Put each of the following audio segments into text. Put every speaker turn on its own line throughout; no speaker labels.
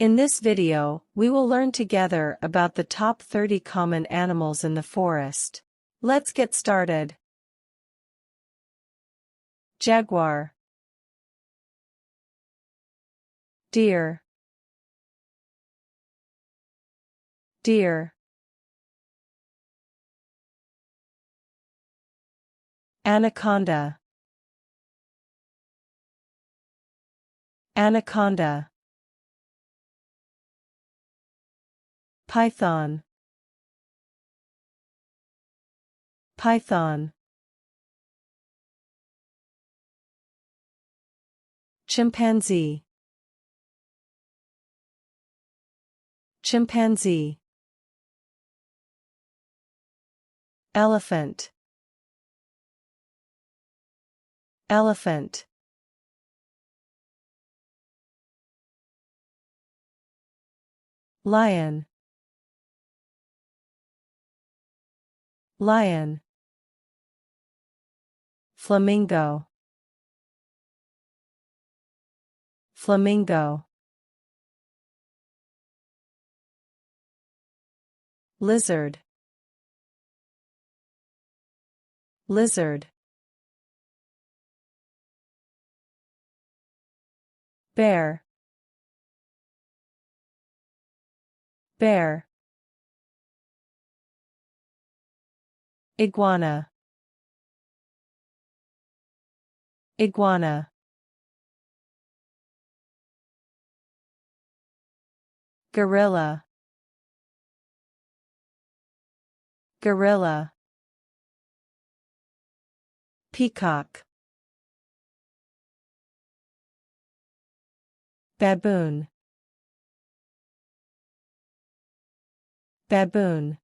In this video, we will learn together about the top 30 common animals in the forest. Let's get started. Jaguar, deer, deer, anaconda, anaconda, python, python, chimpanzee, chimpanzee, elephant, elephant, lion, lion, flamingo, flamingo, lizard, lizard, bear, bear, iguana, iguana, gorilla, gorilla, peacock, baboon, baboon,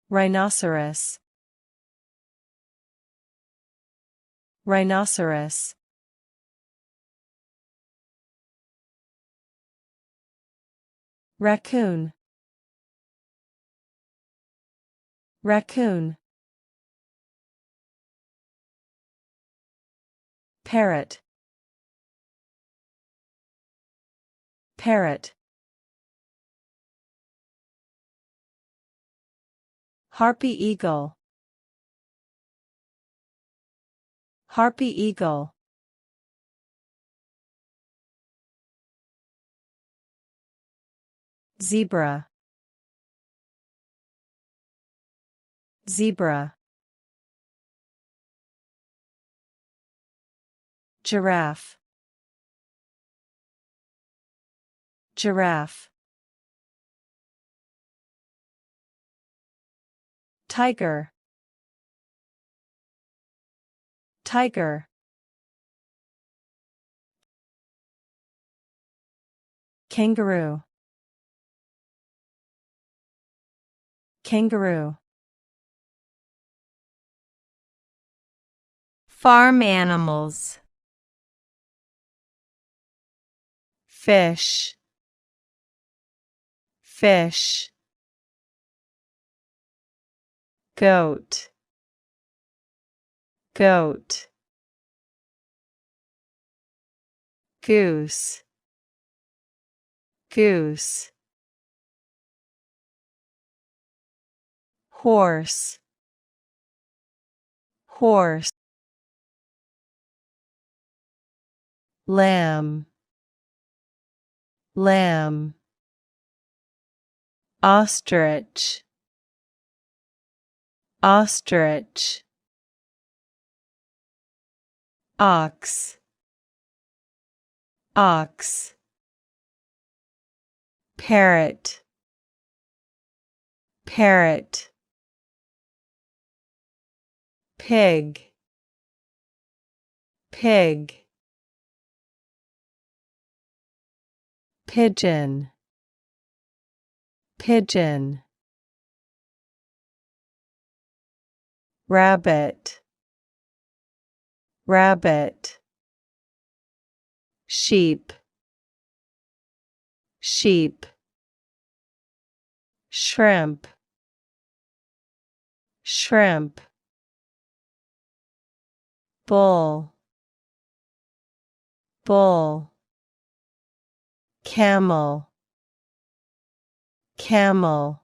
rhinoceros, rhinoceros, raccoon, raccoon, parrot, parrot, harpy eagle, harpy eagle, zebra, zebra, giraffe, giraffe, tiger, tiger, kangaroo, kangaroo,
farm animals,
fish, fish, goat, goat, goose, goose, horse, horse, lamb, lamb, ostrich, ostrich, ox, ox, parrot, parrot, pig, pig, pigeon, pigeon, rabbit, rabbit, sheep, sheep, shrimp, shrimp, bull, bull, camel, camel,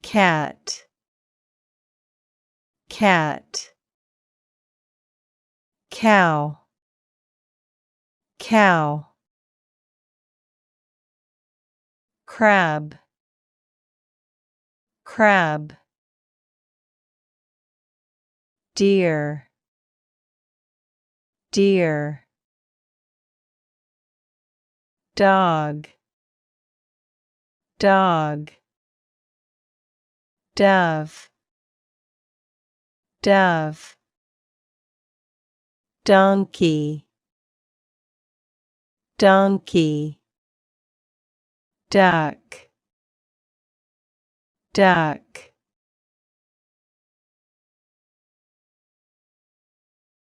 cat, cat, cow, cow, crab, crab, deer, deer, dog, dog, dove, dove, donkey, donkey, duck, duck,